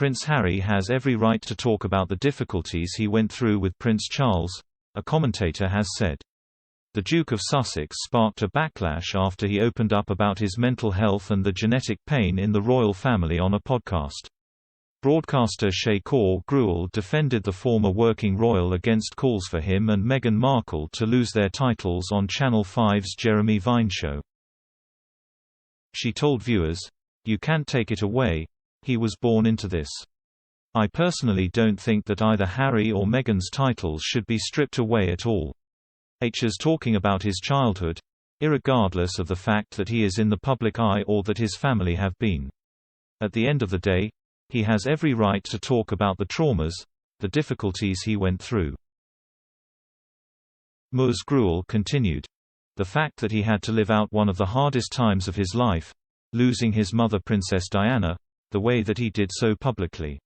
Prince Harry has every right to talk about the difficulties he went through with Prince Charles, a commentator has said. The Duke of Sussex sparked a backlash after he opened up about his mental health and the genetic pain in the royal family on a podcast. Broadcaster Shay Kaur Grewal defended the former working royal against calls for him and Meghan Markle to lose their titles on Channel 5's Jeremy Vine show. She told viewers, "You can't take it away. He was born into this. I personally don't think that either Harry or Meghan's titles should be stripped away at all. H's talking about his childhood, irregardless of the fact that he is in the public eye or that his family have been. At the end of the day, he has every right to talk about the traumas, the difficulties he went through." Ms. Grewal continued. The fact that he had to live out one of the hardest times of his life, losing his mother Princess Diana, the way that he did so publicly.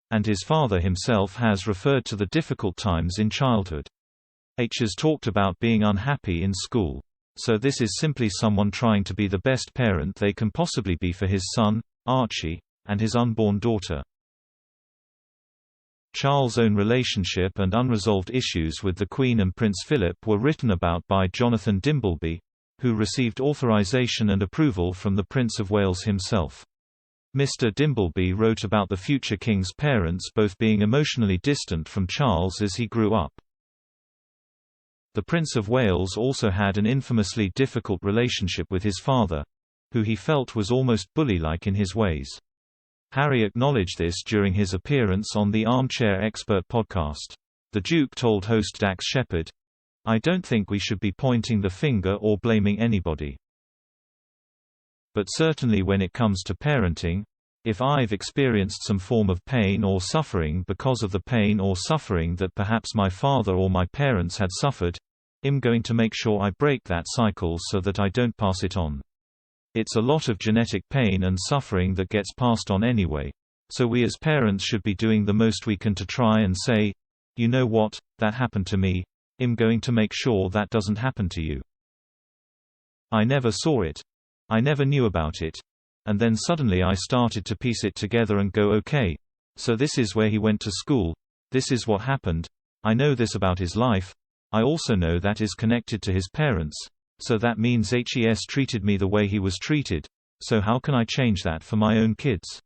And his father himself has referred to the difficult times in childhood. Has talked about being unhappy in school. So this is simply someone trying to be the best parent they can possibly be for his son, Archie, and his unborn daughter. Charles' own relationship and unresolved issues with the Queen and Prince Philip were written about by Jonathan Dimbleby, who received authorization and approval from the Prince of Wales himself. Mr. Dimbleby wrote about the future king's parents both being emotionally distant from Charles as he grew up. The Prince of Wales also had an infamously difficult relationship with his father, who he felt was almost bully-like in his ways. Harry acknowledged this during his appearance on the Armchair Expert podcast. The Duke told host Dax Shepard, "I don't think we should be pointing the finger or blaming anybody. But certainly when it comes to parenting, if I've experienced some form of pain or suffering because of the pain or suffering that perhaps my father or my parents had suffered, I'm going to make sure I break that cycle so that I don't pass it on. It's a lot of genetic pain and suffering that gets passed on anyway, so we as parents should be doing the most we can to try and say, you know what, that happened to me, I'm going to make sure that doesn't happen to you. I never saw it. I never knew about it. And then suddenly I started to piece it together and go, okay, so this is where he went to school, this is what happened, I know this about his life, I also know that is connected to his parents, so that means HES treated me the way he was treated, so how can I change that for my own kids?"